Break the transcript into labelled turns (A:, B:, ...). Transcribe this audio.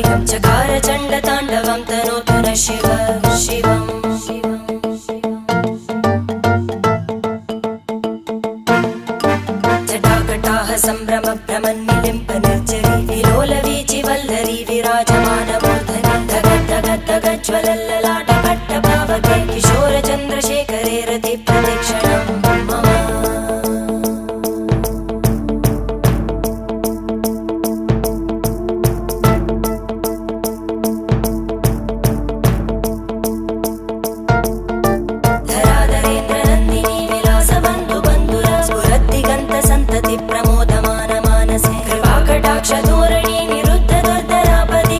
A: कायं चकार चण्डताण्डवं तनोतु न शिव शिवम् जटाकटाह सम्भ्रम भ्रमन्निलिम्प निर्जरी विलोलवीचि वल्लरी विराजमानमूर्धनि धग धग धग ज्वलल्ल